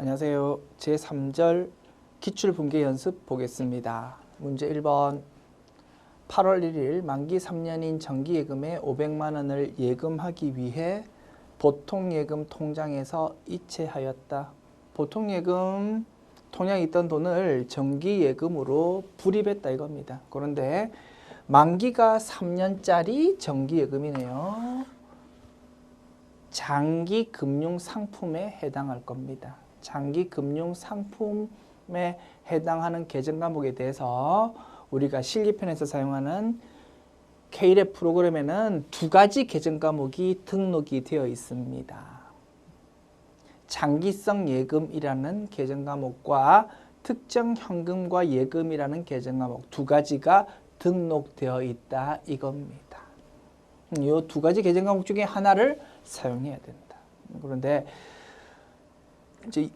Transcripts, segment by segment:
안녕하세요. 제3절 기출분계 연습 보겠습니다. 문제 1번 8월 1일 만기 3년인 정기예금에 500만 원을 예금하기 위해 보통예금 통장에서 이체하였다. 보통예금 통장에 있던 돈을 정기예금으로 불입했다 이겁니다. 그런데 만기가 3년짜리 정기예금이네요. 장기금융상품에 해당할 겁니다. 장기금융상품에 해당하는 계정과목에 대해서 우리가 실기편에서 사용하는 K랩 프로그램에는 두 가지 계정과목이 등록이 되어 있습니다. 장기성 예금이라는 계정과목과 특정 현금과 예금이라는 계정과목 두 가지가 등록되어 있다 이겁니다. 이 두 가지 계정과목 중에 하나를 사용해야 된다. 그런데 이제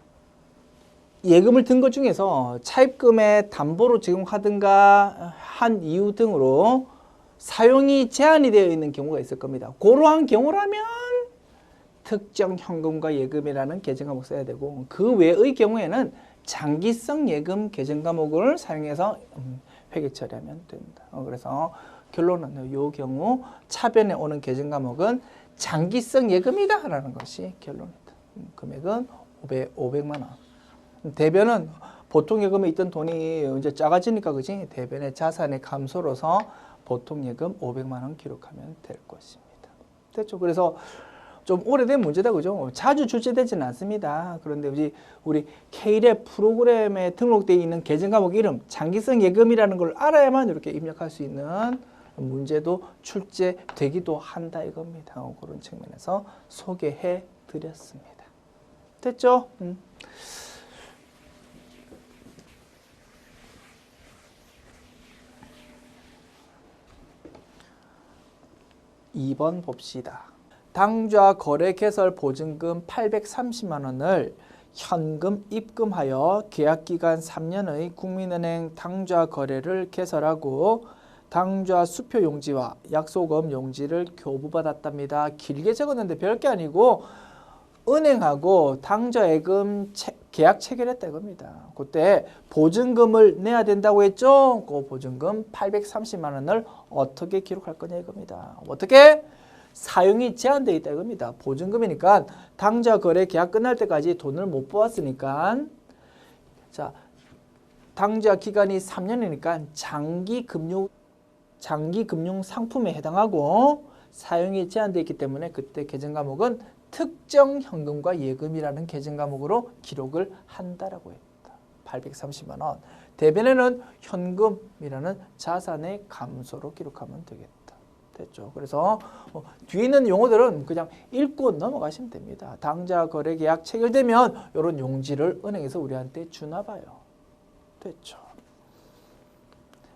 예금을 든 것 중에서 차입금에 담보로 제공하든가 한 이유 등으로 사용이 제한이 되어 있는 경우가 있을 겁니다. 그러한 경우라면 특정 현금과 예금이라는 계정과목 써야 되고 그 외의 경우에는 장기성 예금 계정과목을 사용해서 회계 처리하면 됩니다. 그래서 결론은 이 경우 차변에 오는 계정과목은 장기성 예금이다 라는 것이 결론이다. 금액은 500만 원. 대변은 보통 예금에 있던 돈이 이제 작아지니까 그지? 대변의 자산의 감소로서 보통 예금 500만 원 기록하면 될 것입니다. 됐죠? 그래서 좀 오래된 문제다 그죠? 자주 출제되지는 않습니다. 그런데 우리 K랩 프로그램에 등록되어 있는 계정 과목 이름 장기성 예금이라는 걸 알아야만 이렇게 입력할 수 있는 문제도 출제되기도 한다 이겁니다. 그런 측면에서 소개해 드렸습니다. 됐죠? 2번 봅시다. 당좌 거래 개설 보증금 830만 원을 현금 입금하여 계약기간 3년의 국민은행 당좌 거래를 개설하고 당좌 수표 용지와 약소금 용지를 교부받았답니다. 길게 적었는데 별게 아니고 은행하고 당좌예금 계약 체결했다 이겁니다. 그때 보증금을 내야 된다고 했죠? 그 보증금 830만 원을 어떻게 기록할 거냐 이겁니다. 어떻게? 사용이 제한되어 있다 이겁니다. 보증금이니까 당좌 거래 계약 끝날 때까지 돈을 못 모았으니까 자 당좌 기간이 3년이니까 장기금융 상품에 해당하고 사용이 제한되어 있기 때문에 그때 계정 과목은 특정 현금과 예금이라는 계정 과목으로 기록을 한다라고 했다. 830만 원. 대변에는 현금이라는 자산의 감소로 기록하면 되겠다. 됐죠. 그래서 뒤에 있는 용어들은 그냥 읽고 넘어가시면 됩니다. 당좌 거래 계약 체결되면 이런 용지를 은행에서 우리한테 주나 봐요. 됐죠.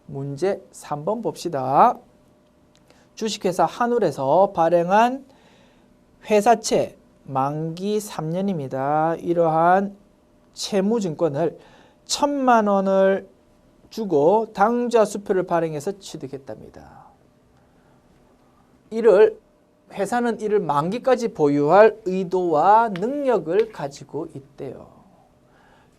문제 3번 봅시다. 주식회사 한울에서 발행한 회사채 만기 3년입니다. 이러한 채무증권을 1,000만 원을 주고 당좌 수표를 발행해서 취득했답니다. 회사는 이를 만기까지 보유할 의도와 능력을 가지고 있대요.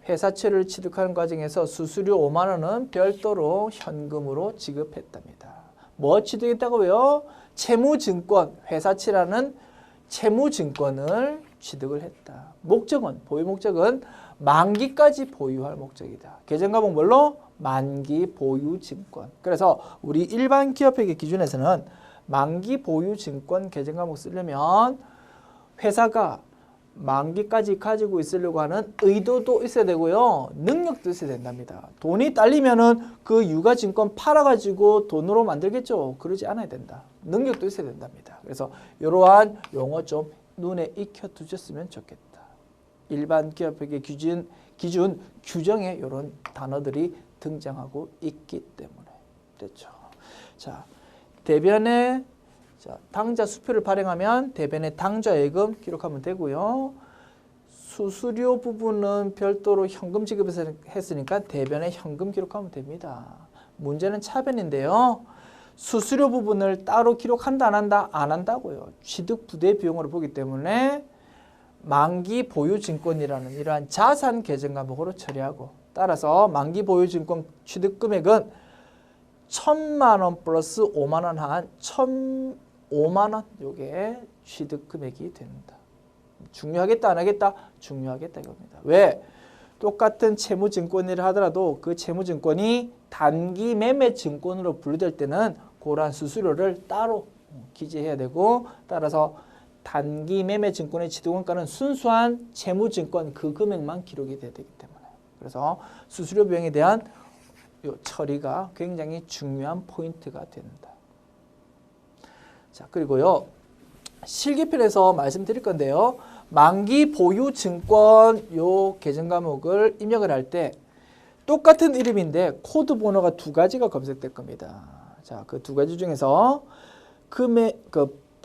회사채를 취득하는 과정에서 수수료 5만 원은 별도로 현금으로 지급했답니다. 뭐 취득했다고요? 채무증권, 회사채라는 채무증권을 취득을 했다. 보유 목적은 만기까지 보유할 목적이다. 계정과목 뭘로? 만기 보유증권. 그래서 우리 일반 기업회계 기준에서는 만기 보유증권 계정과목 쓰려면 회사가 만기까지 가지고 있으려고 하는 의도도 있어야 되고요. 능력도 있어야 된답니다. 돈이 딸리면은 그 유가증권 팔아가지고 돈으로 만들겠죠. 그러지 않아야 된다. 능력도 있어야 된답니다. 그래서 이러한 용어 좀 눈에 익혀두셨으면 좋겠다. 일반 기업회계 기준 규정에 이런 단어들이 등장하고 있기 때문에. 됐죠. 자, 대변에 당좌 수표를 발행하면 대변에 당좌예금 기록하면 되고요. 수수료 부분은 별도로 현금 지급했으니까 대변에 현금 기록하면 됩니다. 문제는 차변인데요. 수수료 부분을 따로 기록한다 안 한다? 안 한다고요. 취득 부대 비용으로 보기 때문에 만기 보유증권이라는 이러한 자산 계정 과목으로 처리하고 따라서 만기 보유증권 취득금액은 1,000만 원 플러스 5만 원 한 1,005만 원 요게 취득금액이 된다. 중요하겠다 안 하겠다? 중요하겠다 이겁니다. 왜? 똑같은 채무증권이라 하더라도 그 채무증권이 단기 매매 증권으로 분류될 때는 그러한 수수료를 따로 기재해야 되고 따라서 단기 매매 증권의 취득원가는 순수한 채무증권 그 금액만 기록이 돼야 되기 때문에 그래서 수수료 비용에 대한 요 처리가 굉장히 중요한 포인트가 된다. 자 그리고요 실기편에서 말씀드릴 건데요. 만기 보유 증권 요 계정 과목을 입력을 할 때 똑같은 이름인데 코드 번호가 두 가지가 검색될 겁니다. 자, 그 두 가지 중에서 그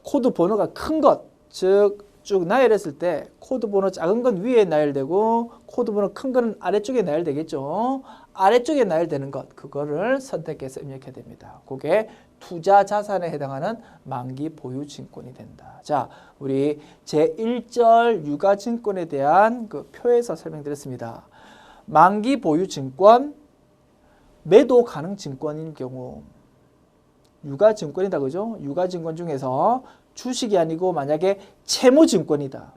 코드 번호가 큰 것, 즉 쭉 나열했을 때 코드 번호 작은 건 위에 나열되고 코드 번호 큰 거는 아래쪽에 나열되겠죠. 아래쪽에 나열되는 것, 그거를 선택해서 입력해야 됩니다. 그게 투자 자산에 해당하는 만기 보유 증권이 된다. 자, 우리 제1절 유가증권에 대한 그 표에서 설명드렸습니다. 만기 보유 증권, 매도 가능 증권인 경우 유가증권이다 그죠? 유가증권 중에서 주식이 아니고 만약에 채무증권이다.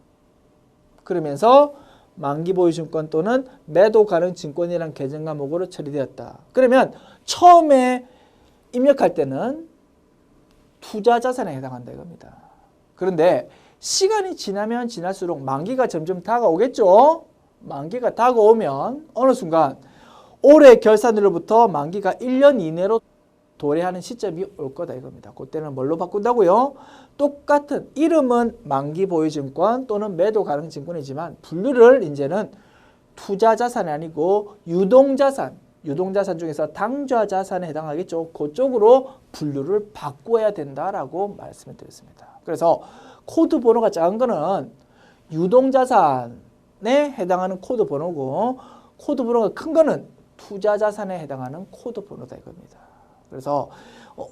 그러면서 만기보유증권 또는 매도 가능 증권이라는 계정 과목으로 처리되었다. 그러면 처음에 입력할 때는 투자자산에 해당한다 이겁니다. 그런데 시간이 지나면 지날수록 만기가 점점 다가오겠죠. 만기가 다가오면 어느 순간 올해 결산일로부터 만기가 1년 이내로 도래하는 시점이 올 거다 이겁니다. 그때는 뭘로 바꾼다고요? 똑같은 이름은 만기보유증권 또는 매도 가능 증권이지만 분류를 이제는 투자자산이 아니고 유동자산 중에서 당좌자산에 해당하겠죠. 그쪽으로 분류를 바꿔야 된다라고 말씀을 드렸습니다. 그래서 코드 번호가 작은 거는 유동자산에 해당하는 코드 번호고 코드 번호가 큰 거는 투자자산에 해당하는 코드 번호다 이겁니다. 그래서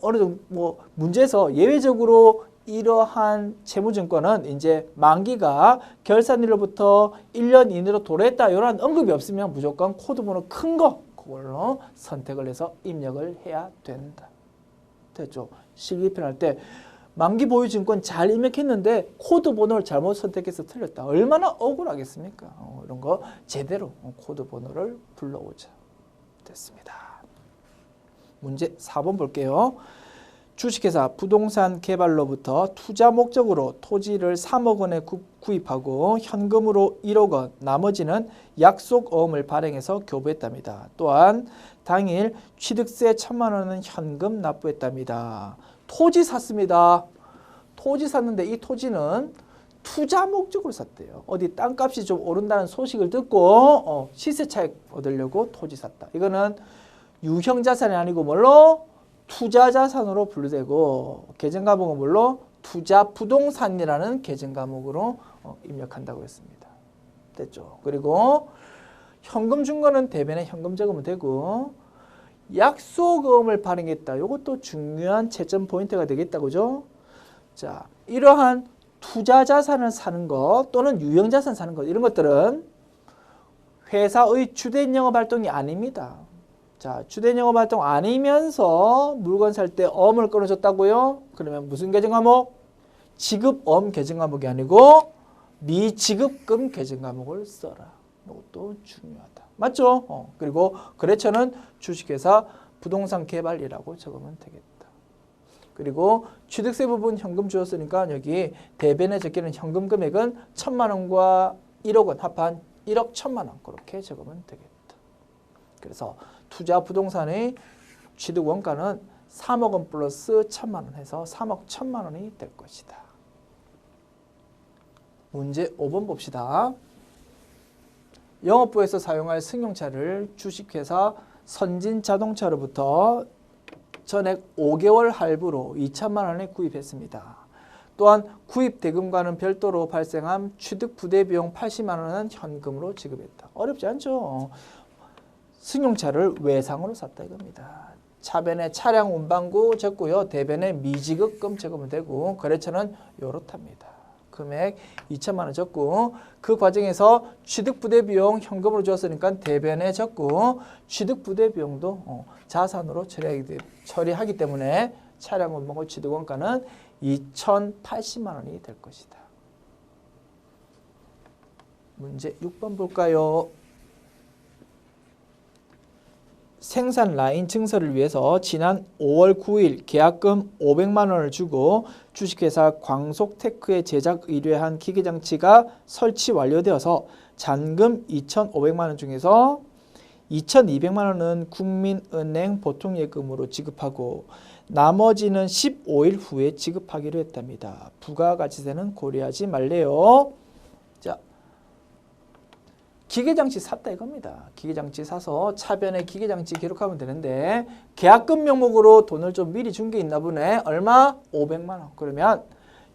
어느 정도 뭐 문제에서 예외적으로 이러한 채무증권은 이제 만기가 결산일로부터 1년 이내로 도래했다 이런 언급이 없으면 무조건 코드 번호 큰 거 그걸로 선택을 해서 입력을 해야 된다. 됐죠? 실기편 할 때 만기 보유 증권 잘 입력했는데 코드 번호를 잘못 선택해서 틀렸다. 얼마나 억울하겠습니까? 이런 거 제대로 코드 번호를 불러오자. 됐습니다. 문제 4번 볼게요. 주식회사 부동산 개발로부터 투자 목적으로 토지를 3억 원에 구입하고 현금으로 1억 원, 나머지는 약속어음을 발행해서 교부했답니다. 또한 당일 취득세 1,000만 원은 현금 납부했답니다. 토지 샀습니다. 토지 샀는데 이 토지는 투자 목적으로 샀대요. 어디 땅값이 좀 오른다는 소식을 듣고 시세 차익 얻으려고 토지 샀다. 이거는 유형 자산이 아니고 뭘로? 투자 자산으로 분류되고 계정 과목은 뭘로? 투자 부동산이라는 계정 과목으로 입력한다고 했습니다. 됐죠? 그리고 현금 준 거는 대변에 현금 적으면 되고 약속음을 발행했다. 이것도 중요한 채점 포인트가 되겠다. 그죠? 자, 이러한 투자 자산을 사는 것 또는 유형 자산 사는 것 이런 것들은 회사의 주된 영업 활동이 아닙니다. 자, 주된 영업 활동 아니면서 물건 살 때 엄을 끊어줬다고요? 그러면 무슨 계정 과목? 지급엄 계정 과목이 아니고 미지급금 계정 과목을 써라. 이것도 중요하다. 맞죠? 그리고 거래처는 주식회사 부동산 개발이라고 적으면 되겠다. 그리고 취득세 부분 현금 주었으니까 여기 대변에 적히는 현금 금액은 1,000만 원과 1억 원 합한 1억 1,000만 원 그렇게 적으면 되겠다. 그래서 투자 부동산의 취득 원가는 3억 원 플러스 1,000만 원 해서 3억 1,000만 원이 될 것이다. 문제 5번 봅시다. 영업부에서 사용할 승용차를 주식회사 선진자동차로부터 전액 5개월 할부로 2,000만 원에 구입했습니다. 또한 구입 대금과는 별도로 발생한 취득 부대 비용 80만 원은 현금으로 지급했다. 어렵지 않죠? 승용차를 외상으로 샀다 이겁니다. 차변에 차량 운반구 적고요. 대변에 미지급금 적으면 되고 거래처는 요렇답니다. 금액 2천만 원 적고 그 과정에서 취득부대 비용 현금으로 주었으니까 대변에 적고 취득부대 비용도 자산으로 처리하기 때문에 차량 원목의 취득원가는 2,080만 원이 될 것이다. 문제 6번 볼까요? 생산 라인 증설을 위해서 지난 5월 9일 계약금 500만 원을 주고 주식회사 광속테크에 제작 의뢰한 기계장치가 설치 완료되어서 잔금 2,500만 원 중에서 2,200만 원은 국민은행 보통예금으로 지급하고 나머지는 15일 후에 지급하기로 했답니다. 부가가치세는 고려하지 말래요. 자, 기계장치 샀다 이겁니다. 기계장치 사서 차변에 기계장치 기록하면 되는데 계약금 명목으로 돈을 좀 미리 준 게 있나 보네. 얼마? 500만 원. 그러면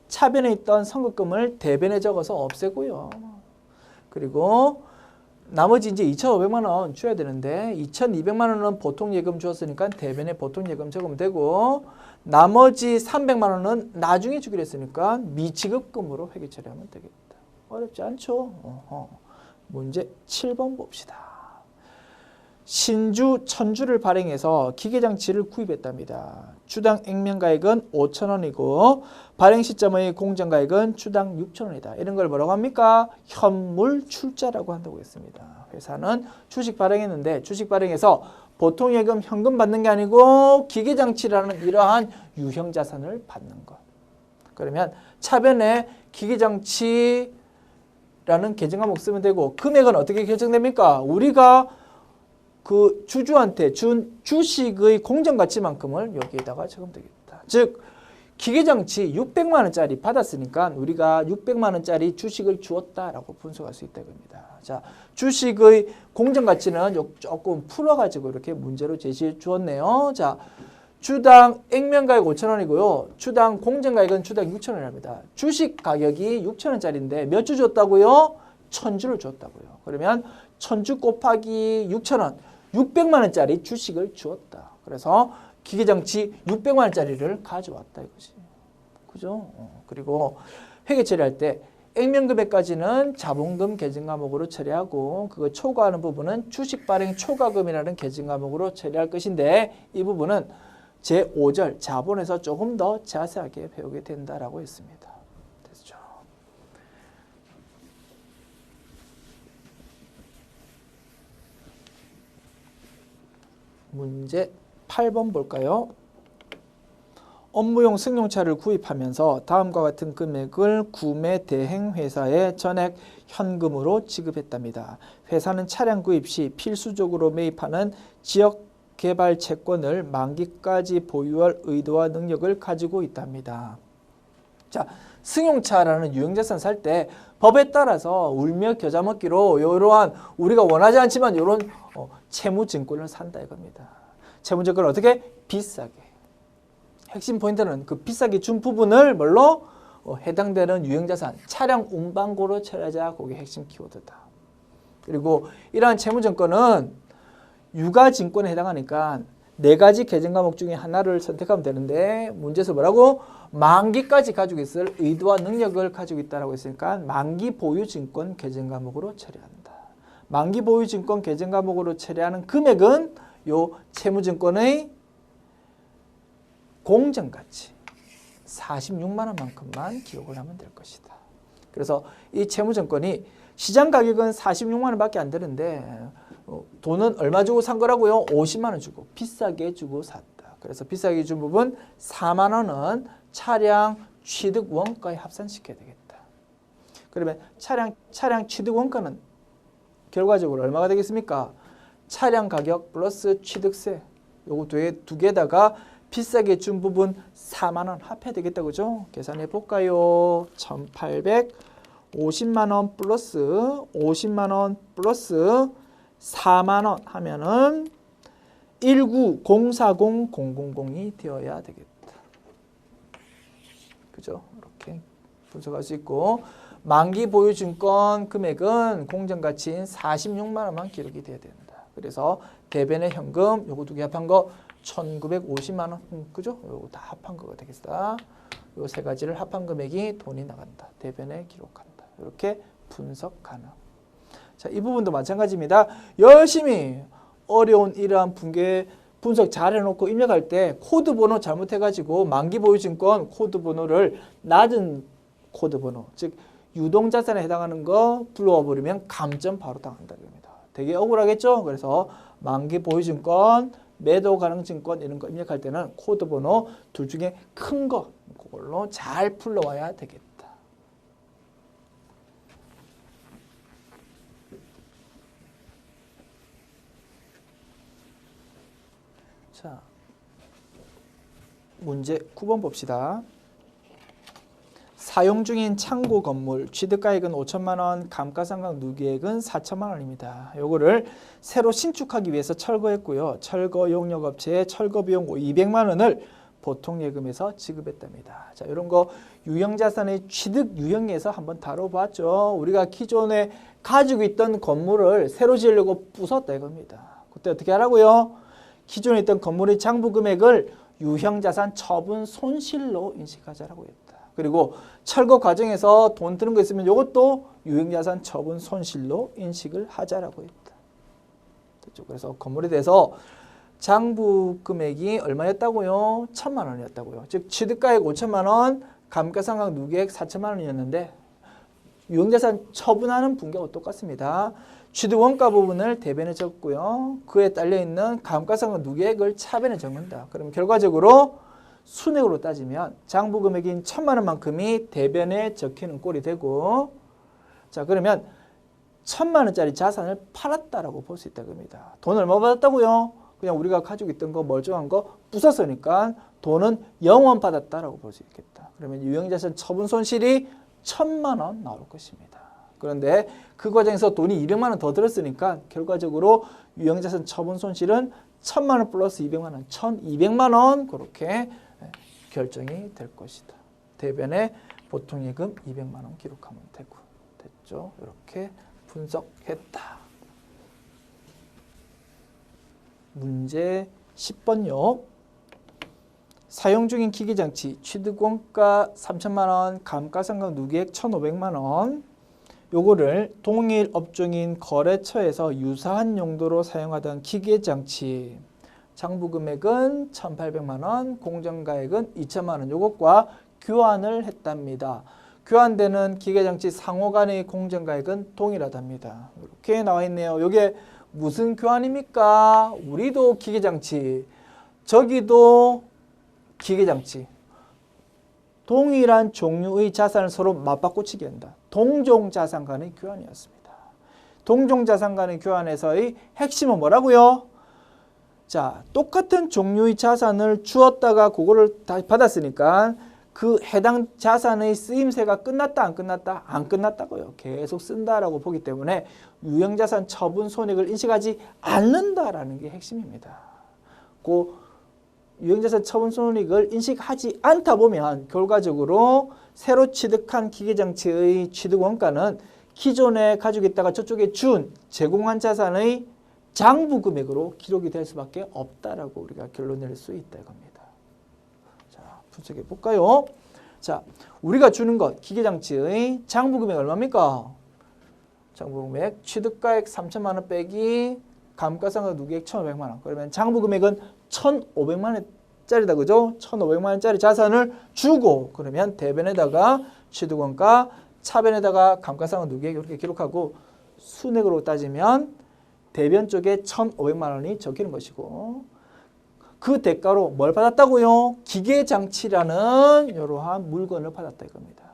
차변에 있던 선급금을 대변에 적어서 없애고요. 그리고 나머지 이제 2,500만 원 줘야 되는데 2,200만 원은 보통예금 주었으니까 대변에 보통예금 적으면 되고 나머지 300만 원은 나중에 주기로 했으니까 미지급금으로 회계 처리하면 되겠다. 어렵지 않죠? 문제 7번 봅시다. 신주 1000주를 발행해서 기계장치를 구입했답니다. 주당 액면가액은 5,000원이고 발행 시점의 공정가액은 주당 6,000원이다. 이런 걸 뭐라고 합니까? 현물 출자라고 한다고 했습니다. 회사는 주식 발행했는데 주식 발행해서 보통예금 현금 받는 게 아니고 기계장치라는 이러한 유형자산을 받는 것. 그러면 차변에 기계장치 라는 계정과목 쓰면 되고 금액은 어떻게 결정됩니까? 우리가 그 주주한테 준 주식의 공정가치만큼을 여기에다가 적으면 되겠다. 즉 기계장치 600만 원짜리 받았으니까 우리가 600만 원짜리 주식을 주었다라고 분석할 수 있다 이겁니다. 자, 주식의 공정가치는 조금 풀어가지고 이렇게 문제로 제시해 주었네요. 자, 주당 액면가액 5,000원이고요. 주당 공정가액은 주당 6,000원입니다. 주식 가격이 6,000원짜리인데 몇 주 줬다고요? 1000주를 줬다고요. 그러면 1000주 곱하기 6,000원, 600만 원짜리 주식을 주었다. 그래서 기계장치 600만 원짜리를 가져왔다 이거지. 그죠? 그리고 회계 처리할 때 액면금액까지는 자본금 계정과목으로 처리하고 그거 초과하는 부분은 주식 발행 초과금이라는 계정과목으로 처리할 것인데 이 부분은 제5절 자본에서 조금 더 자세하게 배우게 된다라고 했습니다. 됐죠? 문제 8번 볼까요? 업무용 승용차를 구입하면서 다음과 같은 금액을 구매 대행 회사에 전액 현금으로 지급했답니다. 회사는 차량 구입 시 필수적으로 매입하는 지역 개발 채권을 만기까지 보유할 의도와 능력을 가지고 있답니다. 자, 승용차라는 유형자산 살 때 법에 따라서 울며 겨자 먹기로 이러한 우리가 원하지 않지만 이런 채무증권을 산다 이겁니다. 채무증권을 어떻게? 비싸게. 핵심 포인트는 그 비싸게 준 부분을 뭘로? 해당되는 유형자산, 차량 운반고로 처리하자. 그게 핵심 키워드다. 그리고 이러한 채무증권은 유가증권에 해당하니까 4가지 계정과목 중에 하나를 선택하면 되는데 문제에서 뭐라고? 만기까지 가지고 있을 의도와 능력을 가지고 있다고 했으니까 만기 보유증권 계정과목으로 처리한다. 만기 보유증권 계정과목으로 처리하는 금액은 요 채무증권의 공정가치 46만 원만큼만 기록을 하면 될 것이다. 그래서 이 채무증권이 시장 가격은 46만 원밖에 안 되는데 돈은 얼마 주고 산 거라고요? 50만 원 주고 비싸게 주고 샀다. 그래서 비싸게 준 부분 4만 원은 차량 취득 원가에 합산시켜야 되겠다. 그러면 차량 취득 원가는 결과적으로 얼마가 되겠습니까? 차량 가격 플러스 취득세 요거 두 개에다가 비싸게 준 부분 4만 원 합해야 되겠다. 그죠? 계산해 볼까요? 1,850만 원 플러스 50만 원 플러스 4만 원 하면은 19040,000이 되어야 되겠다. 그죠? 이렇게 분석할 수 있고 만기 보유증권 금액은 공정가치인 46만 원만 기록이 돼야 된다. 그래서 대변의 현금 요거 두 개 합한 거 1,950만 원. 그죠? 요거 다 합한 거가 되겠다. 요 세 가지를 합한 금액이 돈이 나간다. 대변에 기록한다. 이렇게 분석 가능. 자, 이 부분도 마찬가지입니다. 열심히 어려운 이러한 분석 잘 해놓고 입력할 때 코드 번호 잘못해가지고 만기보유증권 코드 번호를 낮은 코드 번호, 즉 유동자산에 해당하는 거 불러와버리면 감점 바로 당한다는 겁니다. 되게 억울하겠죠? 그래서 만기보유증권, 매도가능증권 이런 거 입력할 때는 코드 번호 둘 중에 큰 거 그걸로 잘 불러와야 되겠다. 자, 문제 9번 봅시다. 사용 중인 창고 건물 취득가액은 5천만 원, 감가상각 누계액은 4천만 원입니다. 요거를 새로 신축하기 위해서 철거했고요. 철거 용역업체에 철거 비용 200만 원을 보통 예금에서 지급했답니다. 자, 이런 거 유형자산의 취득 유형에서 한번 다뤄봤죠. 우리가 기존에 가지고 있던 건물을 새로 지으려고 부쉈다 이겁니다. 그때 어떻게 하라고요? 기존에 있던 건물의 장부 금액을 유형자산 처분 손실로 인식하자라고 했다. 그리고 철거 과정에서 돈 드는 거 있으면 이것도 유형자산 처분 손실로 인식을 하자라고 했다. 됐죠? 그래서 건물에 대해서 장부 금액이 얼마였다고요? 1,000만 원이었다고요. 즉 취득가액 5천만 원, 감가상각 누계액 4천만 원이었는데 유형자산 처분하는 분계하고 똑같습니다. 취득원가 부분을 대변에 적고요. 그에 딸려있는 감가상각 누계액을 차변에 적는다. 그러면 결과적으로 순액으로 따지면 장부 금액인 1,000만 원만큼이 대변에 적히는 꼴이 되고, 자 그러면 1,000만 원짜리 자산을 팔았다라고 볼 수 있다 겁니다. 돈 얼마 받았다고요? 그냥 우리가 가지고 있던 거 멀쩡한 거 부쉈으니까 돈은 0원 받았다라고 볼 수 있겠다. 그러면 유형자산 처분 손실이 1,000만 원 나올 것입니다. 그런데 그 과정에서 돈이 200만 원 더 들었으니까 결과적으로 유형자산 처분 손실은 1,000만 원 플러스 200만 원, 1,200만 원 그렇게 결정이 될 것이다. 대변에 보통예금 200만 원 기록하면 되고, 됐죠? 이렇게 분석했다. 문제 10번요. 사용 중인 기기장치 취득원가 3천만 원, 감가상각 누계액 1,500만 원. 요거를 동일 업종인 거래처에서 유사한 용도로 사용하던 기계장치 장부 금액은 1,800만 원, 공정가액은 2천만 원. 요것과 교환을 했답니다. 교환되는 기계장치 상호 간의 공정가액은 동일하답니다. 이렇게 나와 있네요. 요게 무슨 교환입니까? 우리도 기계장치, 저기도 기계장치. 동일한 종류의 자산을 서로 맞바꾸치게 한다. 동종자산 간의 교환이었습니다. 동종자산 간의 교환에서의 핵심은 뭐라고요? 자, 똑같은 종류의 자산을 주었다가 그거를 다시 받았으니까 그 해당 자산의 쓰임새가 끝났다 안 끝났다? 안 끝났다고요. 계속 쓴다라고 보기 때문에 유형자산 처분 손익을 인식하지 않는다라는 게 핵심입니다. 그 유형자산 처분 손익을 인식하지 않다 보면 결과적으로 새로 취득한 기계장치의 취득원가는 기존에 가지고 있다가 저쪽에 준 제공한 자산의 장부 금액으로 기록이 될 수밖에 없다라고 우리가 결론 낼 수 있다 이겁니다. 자, 분석해 볼까요? 자, 우리가 주는 것 기계장치의 장부 금액 얼마입니까? 장부 금액 취득가액 3천만 원 빼기 감가상각 누계액 1,500만 원. 그러면 장부 금액은 1,500만 원짜리다 그죠? 1,500만 원짜리 자산을 주고 그러면 대변에다가 취득원가, 차변에다가 감가상각 누계액 이렇게 기록하고 순액으로 따지면 대변 쪽에 1,500만 원이 적히는 것이고 그 대가로 뭘 받았다고요? 기계장치라는 이러한 물건을 받았다 이겁니다.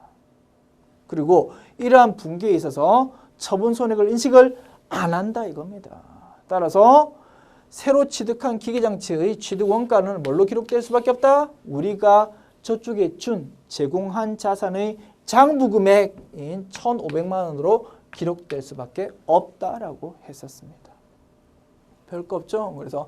그리고 이러한 분기에 있어서 처분 손익을 인식을 안 한다 이겁니다. 따라서 새로 취득한 기계장치의 취득원가는 뭘로 기록될 수밖에 없다? 우리가 저쪽에 준 제공한 자산의 장부금액인 1,500만 원으로 기록될 수밖에 없다라고 했었습니다. 별거 없죠? 그래서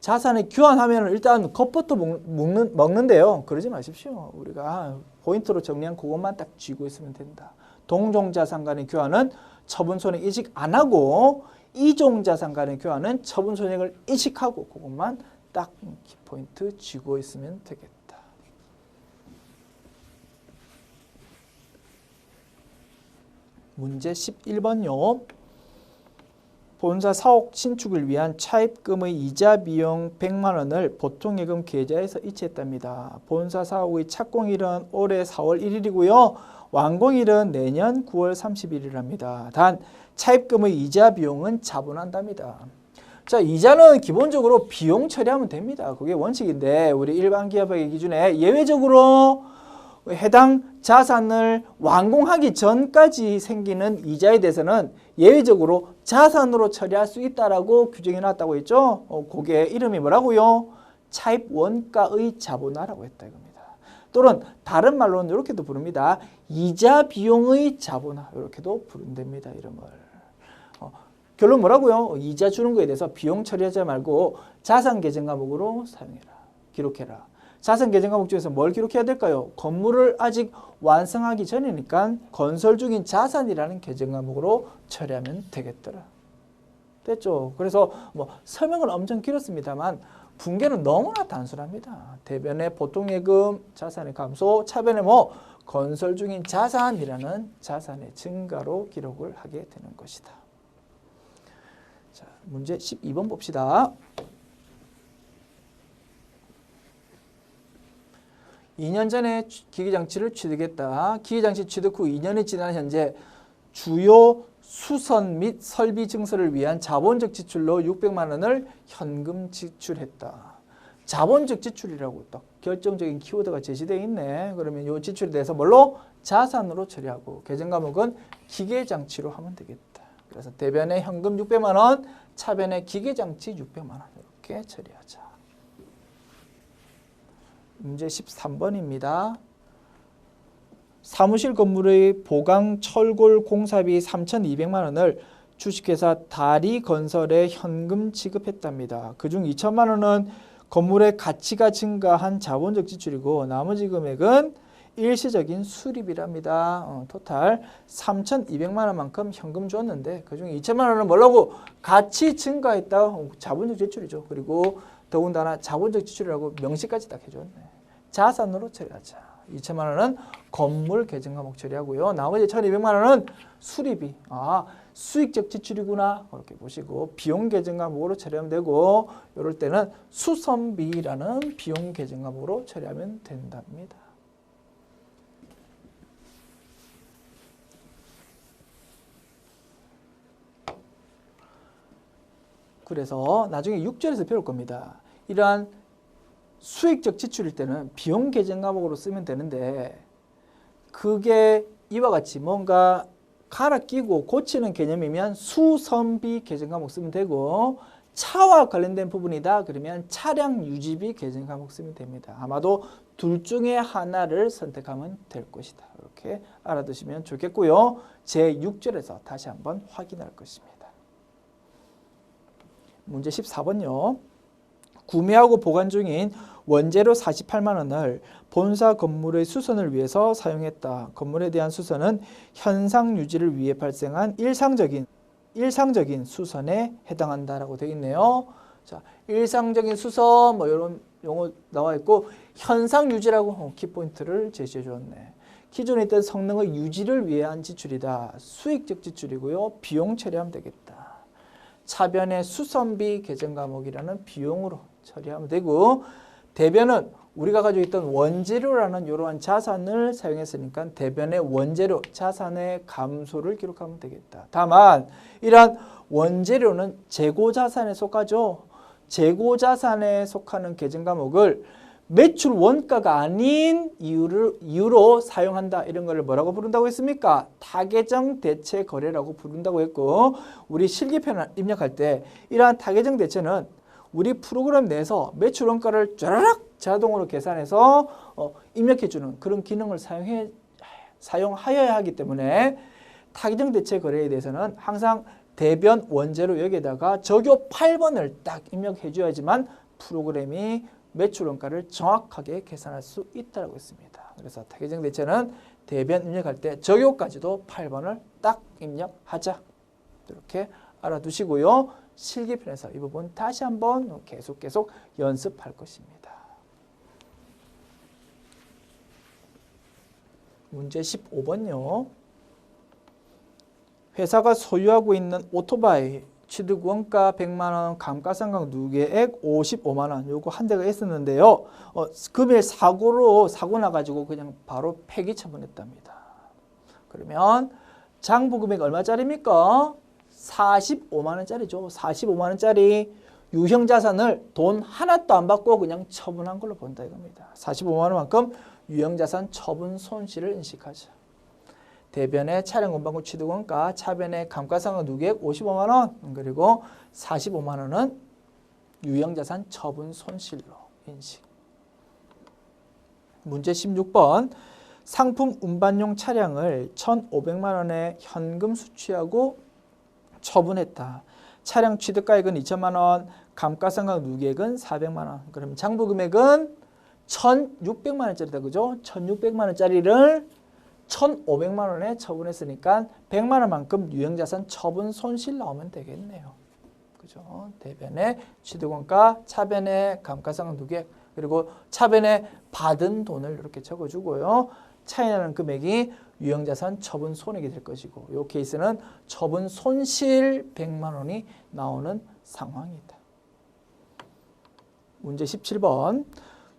자산을 교환하면 일단 겉부터 먹는데요. 그러지 마십시오. 우리가 포인트로 정리한 그것만 딱 쥐고 있으면 된다. 동종자산 간의 교환은 처분손익 인식 안 하고 이종자산 간의 교환은 처분손익을 인식하고 그것만 딱 키포인트 쥐고 있으면 되겠다. 문제 11번요. 본사 사옥 신축을 위한 차입금의 이자 비용 100만 원을 보통예금 계좌에서 이체했답니다. 본사 사옥의 착공일은 올해 4월 1일이고요. 완공일은 내년 9월 30일이랍니다. 단 차입금의 이자 비용은 자본한답니다. 자, 이자는 기본적으로 비용 처리하면 됩니다. 그게 원칙인데 우리 일반 기업의 기준에 예외적으로 해당 자산을 완공하기 전까지 생기는 이자에 대해서는 예외적으로 자산으로 처리할 수 있다라고 규정해 놨다고 했죠. 그게 이름이 뭐라고요? 차입 원가의 자본화라고 했다 이겁니다. 또는 다른 말로는 이렇게도 부릅니다. 이자 비용의 자본화 이렇게도 부른답니다. 이름을. 결론 뭐라고요? 이자 주는 거에 대해서 비용 처리하지 말고 자산 계정 과목으로 사용해라. 기록해라. 자산 계정 과목 중에서 뭘 기록해야 될까요? 건물을 아직 완성하기 전이니까 건설 중인 자산이라는 계정 과목으로 처리하면 되겠더라. 됐죠? 그래서 뭐 설명은 엄청 길었습니다만 분계는 너무나 단순합니다. 대변의 보통예금, 자산의 감소, 차변의 뭐 건설 중인 자산이라는 자산의 증가로 기록을 하게 되는 것이다. 자, 문제 12번 봅시다. 2년 전에 기계장치를 취득했다. 기계장치 취득 후 2년이 지난 현재 주요 수선 및 설비 증설을 위한 자본적 지출로 600만 원을 현금 지출했다. 자본적 지출이라고 딱 결정적인 키워드가 제시되어 있네. 그러면 이 지출에 대해서 뭘로? 자산으로 처리하고 계정 과목은 기계장치로 하면 되겠다. 그래서 대변에 현금 600만 원, 차변에 기계장치 600만 원 이렇게 처리하자. 문제 13번입니다. 사무실 건물의 보강 철골 공사비 3,200만 원을 주식회사 다리건설에 현금 지급했답니다. 그중 2천만 원은 건물의 가치가 증가한 자본적 지출이고 나머지 금액은 일시적인 수리비랍니다. 토탈 3,200만 원만큼 현금 줬는데 그중 2천만 원은 뭐라고? 가치 증가했다. 자본적 지출이죠. 그리고 더군다나 자본적 지출이라고 명시까지 딱 해줬네. 자산으로 처리하자. 2천만 원은 건물 계정 과목 처리하고요. 나머지 1,200만 원은 수리비. 수익적 지출이구나. 그렇게 보시고 비용 계정 과목으로 처리하면 되고 이럴 때는 수선비라는 비용 계정 과목으로 처리하면 된답니다. 그래서 나중에 6절에서 배울 겁니다. 이러한 수익적 지출일 때는 비용 계정 과목으로 쓰면 되는데 그게 이와 같이 뭔가 갈아 끼고 고치는 개념이면 수선비 계정 과목 쓰면 되고 차와 관련된 부분이다 그러면 차량 유지비 계정 과목 쓰면 됩니다. 아마도 둘 중에 하나를 선택하면 될 것이다. 이렇게 알아두시면 좋겠고요. 제 6절에서 다시 한번 확인할 것입니다. 문제 14번요. 구매하고 보관 중인 원재료 48만 원을 본사 건물의 수선을 위해서 사용했다. 건물에 대한 수선은 현상 유지를 위해 발생한 일상적인 수선에 해당한다라고 되어 있네요. 자, 일상적인 수선 뭐 이런 용어 나와 있고 현상 유지라고 키포인트를 제시해 주었네. 기존에 있던 성능의 유지를 위한 지출이다. 수익적 지출이고요. 비용 처리하면 되겠다. 차변의 수선비 계정 과목이라는 비용으로 처리하면 되고 대변은 우리가 가지고 있던 원재료라는 이러한 자산을 사용했으니까 대변의 원재료 자산의 감소를 기록하면 되겠다. 다만 이러한 원재료는 재고자산에 속하죠. 재고자산에 속하는 계정 과목을 매출 원가가 아닌 이유로 사용한다. 이런 거를 뭐라고 부른다고 했습니까? 타계정 대체 거래라고 부른다고 했고 우리 실기편 입력할 때 이러한 타계정 대체는 우리 프로그램 내에서 매출 원가를 쫘라락 자동으로 계산해서 입력해주는 그런 기능을 사용하여야 하기 때문에 타계정 대체 거래에 대해서는 항상 대변 원재료 여기에다가 적요 8번을 딱 입력해 줘야지만 프로그램이 매출 원가를 정확하게 계산할 수 있다고 했습니다. 그래서 타계정 대체는 대변 입력할 때 적요까지도 8번을 딱 입력하자. 이렇게 알아두시고요. 실기편에서 이 부분 다시 한번 계속 연습할 것입니다. 문제 15번요. 회사가 소유하고 있는 오토바이 취득원가 100만 원, 감가상각 누계액 55만 원. 요거 한 대가 있었는데요. 금일 사고 나가지고 그냥 바로 폐기 처분했답니다. 그러면 장부 금액 얼마짜리입니까? 45만 원짜리죠. 45만 원짜리 유형 자산을 돈 하나도 안 받고 그냥 처분한 걸로 본다 이겁니다. 45만 원만큼 유형 자산 처분 손실을 인식하죠. 대변의 차량 운반구 취득원가, 차변의 감가상각 누계액 55만 원, 그리고 45만 원은 유형자산 처분 손실로 인식. 문제 16번. 상품 운반용 차량을 1,500만 원에 현금 수취하고 처분했다. 차량 취득가액은 2천만 원, 감가상각 누계액은 400만 원. 그럼 장부 금액은 1,600만 원짜리다. 그죠? 1,600만 원짜리를 1,500만 원에 처분했으니까 100만 원만큼 유형자산 처분 손실 나오면 되겠네요. 그죠? 대변의 취득원가, 차변의 감가상각 누계액, 그리고 차변에 받은 돈을 이렇게 적어주고요. 차이나는 금액이 유형자산 처분 손익이 될 것이고, 이 케이스는 처분 손실 100만 원이 나오는 상황이다. 문제 17번.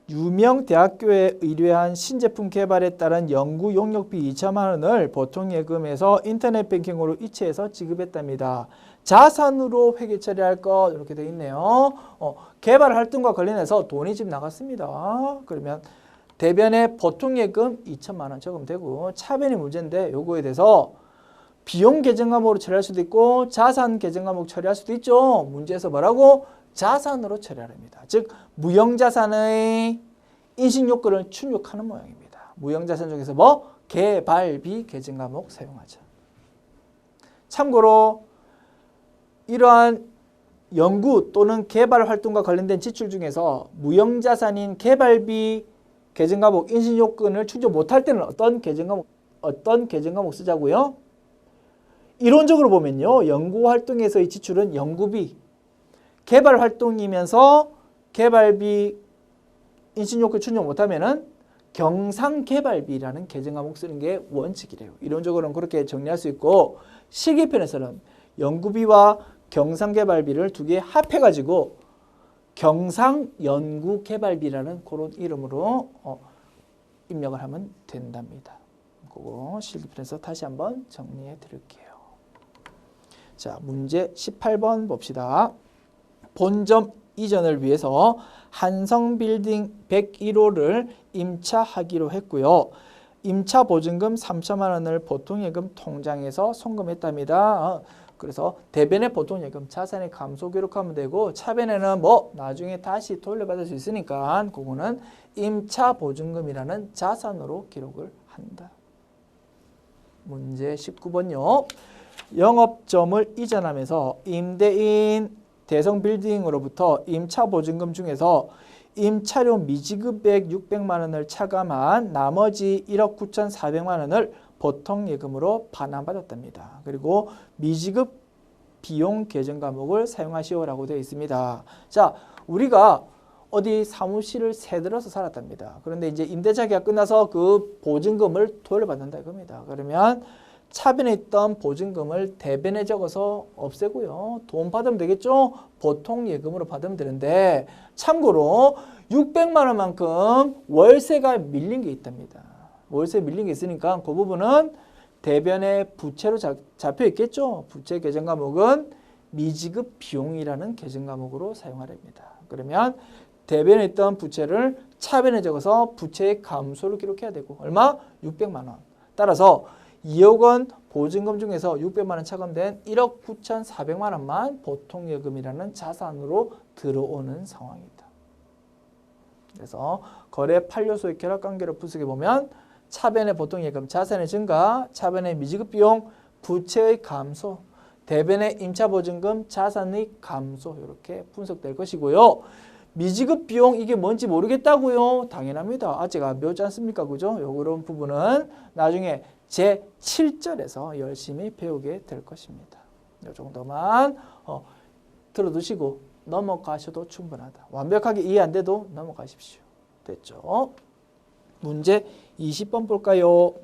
유명 대학교에 의뢰한 신제품 개발에 따른 연구 용역비 2천만 원을 보통예금에서 인터넷 뱅킹으로 이체해서 지급했답니다. 자산으로 회계 처리할 것 이렇게 되어 있네요. 개발 활동과 관련해서 돈이 지금 나갔습니다. 그러면 대변에 보통예금 2천만 원 적으면 되고, 차변이 문제인데 요거에 대해서 비용 계정 과목으로 처리할 수도 있고 자산 계정 과목 처리할 수도 있죠. 문제에서 뭐라고? 자산으로 처리하랍니다. 즉 무형자산의 인식요건을 충족하는 모양입니다. 무형자산 중에서 뭐? 개발비 계정 과목 사용하자. 참고로 이러한 연구 또는 개발 활동과 관련된 지출 중에서 무형자산인 개발비 계정 과목 인식요건을 충족 못할 때는 어떤 계정 과목 쓰자고요? 이론적으로 보면요. 연구 활동에서의 지출은 연구비, 개발 활동이면서 개발비 인식요건 충족 못하면은 경상개발비라는 계정 과목 쓰는 게 원칙이래요. 이론적으로는 그렇게 정리할 수 있고, 실기편에서는 연구비와 경상개발비를 두 개 합해가지고 경상연구개발비라는 그런 이름으로 입력을 하면 된답니다. 그거 실기편에서 다시 한번 정리해 드릴게요. 자, 문제 18번 봅시다. 본점 이전을 위해서 한성빌딩 101호를 임차하기로 했고요. 임차 보증금 3천만 원을 보통예금 통장에서 송금했답니다. 그래서 대변의 보통예금 자산의 감소 기록하면 되고, 차변에는 뭐 나중에 다시 돌려받을 수 있으니까 그거는 임차 보증금이라는 자산으로 기록을 한다. 문제 19번요. 영업점을 이전하면서 임대인 대성빌딩으로부터 임차보증금 중에서 임차료 미지급액 600만 원을 차감한 나머지 1억 9,400만 원을 보통예금으로 반환받았답니다. 그리고 미지급 비용 계정 과목을 사용하시오라고 되어 있습니다. 자, 우리가 어디 사무실을 새들어서 살았답니다. 그런데 이제 임대차 계약 끝나서 그 보증금을 돌려받는다 이겁니다. 그러면 차변에 있던 보증금을 대변에 적어서 없애고요. 돈 받으면 되겠죠? 보통 예금으로 받으면 되는데, 참고로 600만 원만큼 월세가 밀린 게 있답니다. 월세 밀린 게 있으니까 그 부분은 대변에 부채로 잡혀 있겠죠? 부채 계정 과목은 미지급 비용이라는 계정 과목으로 사용하랍니다. 그러면 대변에 있던 부채를 차변에 적어서 부채의 감소를 기록해야 되고, 얼마? 600만 원. 따라서 2억 원 보증금 중에서 600만 원 차감된 1억 9,400만 원만 보통예금이라는 자산으로 들어오는 상황이다. 그래서 거래 판료소의 결합관계를 분석해 보면 차변의 보통예금, 자산의 증가, 차변의 미지급 비용, 부채의 감소, 대변의 임차보증금, 자산의 감소 이렇게 분석될 것이고요. 미지급 비용 이게 뭔지 모르겠다고요? 당연합니다. 아직 안 배웠지 않습니까? 그죠? 요런 부분은 나중에 제7절에서 열심히 배우게 될 것입니다. 이 정도만 들어두시고 넘어가셔도 충분하다. 완벽하게 이해 안 돼도 넘어가십시오. 됐죠? 문제 20번 볼까요?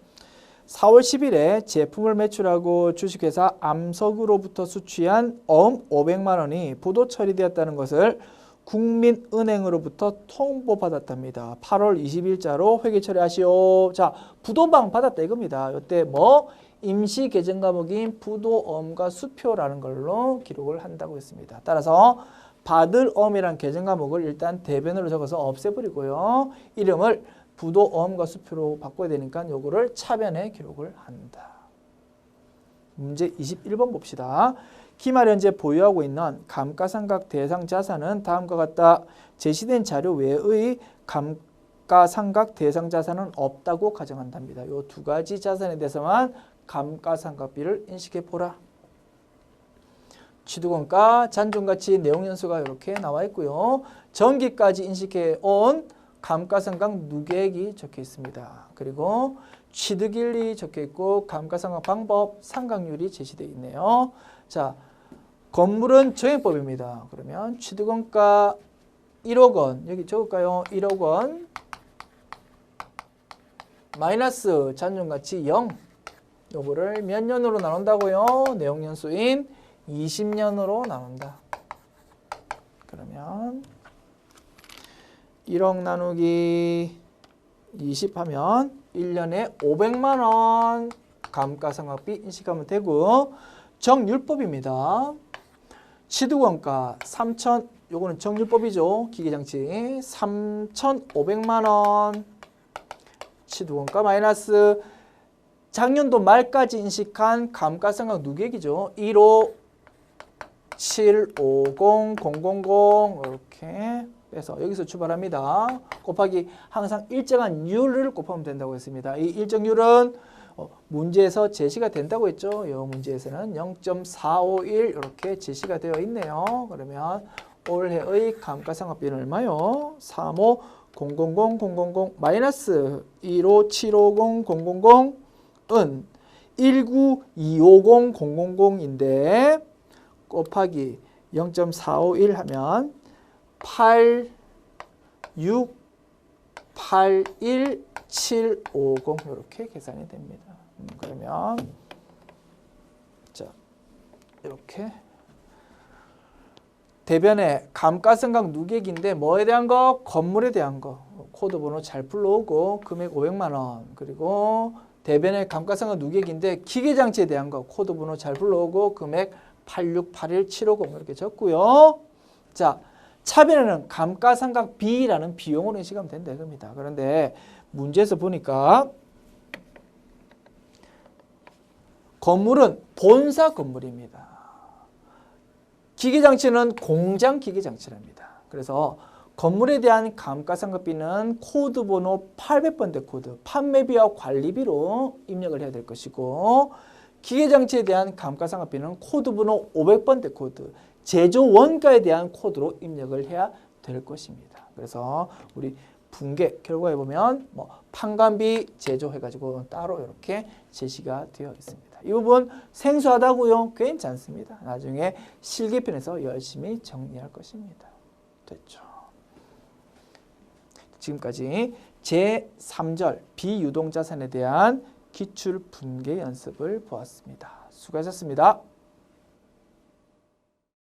4월 10일에 제품을 매출하고 주식회사 암석으로부터 수취한 500만 원이 부도 처리되었다는 것을 국민은행으로부터 통보받았답니다. 8월 20일자로 회계 처리하시오. 자, 부도방 받았다 이겁니다. 이때 뭐 임시 계정 과목인 부도엄과 수표라는 걸로 기록을 한다고 했습니다. 따라서 받을 엄이란 계정 과목을 일단 대변으로 적어서 없애버리고요. 이름을 부도엄과 수표로 바꿔야 되니까 요거를 차변에 기록을 한다. 문제 21번 봅시다. 기말 현재 보유하고 있는 감가상각 대상 자산은 다음과 같다. 제시된 자료 외의 감가상각 대상 자산은 없다고 가정한답니다. 요 두 가지 자산에 대해서만 감가상각비를 인식해 보라. 취득원가, 잔존가치, 내용연수가 이렇게 나와 있고요. 전기까지 인식해 온 감가상각 누계액이 적혀 있습니다. 그리고 취득일이 적혀 있고 감가상각 방법, 상각률이 제시되어 있네요. 자, 건물은 정액법입니다. 그러면 취득원가 1억 원, 여기 적을까요? 1억 원 마이너스 잔존가치 0. 요거를 몇 년으로 나눈다고요? 내용연수인 20년으로 나눈다. 그러면 1억 나누기 20 하면 1년에 500만 원 감가상각비 인식하면 되고, 정률법입니다. 취득원가 3천, 요거는 정률법이죠. 기계장치 3,500만 원 취득원가 마이너스 작년도 말까지 인식한 감가상각 누계액이죠. 1호 750 000 이렇게 빼서 여기서 출발합니다. 곱하기 항상 일정한 율을 곱하면 된다고 했습니다. 이 일정률은 문제에서 제시가 된다고 했죠. 이 문제에서는 0.451 이렇게 제시가 되어 있네요. 그러면 올해의 감가상각비는 얼마요? 35 000 000 마이너스 15 750 000은 19 250 000인데 곱하기 0.451 하면 8 6 8 1 7 50 이렇게 계산이 됩니다. 그러면 자, 이렇게 대변에 감가상각 누계액인데 뭐에 대한 거? 건물에 대한 거. 코드 번호 잘 불러오고 금액 500만 원. 그리고 대변에 감가상각 누계액인데 기계장치에 대한 거. 코드 번호 잘 불러오고 금액 8681750 이렇게 적고요. 자, 차변에는 감가상각비라는 비용으로 인식하면 된다 이겁니다. 그런데 문제에서 보니까 건물은 본사 건물입니다. 기계장치는 공장 기계장치랍니다. 그래서 건물에 대한 감가상각비는 코드 번호 800번대 코드, 판매비와 관리비로 입력을 해야 될 것이고, 기계장치에 대한 감가상각비는 코드 번호 500번대 코드, 제조 원가에 대한 코드로 입력을 해야 될 것입니다. 그래서 우리 분계 결과에 보면 뭐 판관비 제조해가지고 따로 이렇게 제시가 되어 있습니다. 이 부분 생소하다고요? 괜찮습니다. 나중에 실기편에서 열심히 정리할 것입니다. 됐죠? 지금까지 제3절 비유동자산에 대한 기출 분계 연습을 보았습니다. 수고하셨습니다.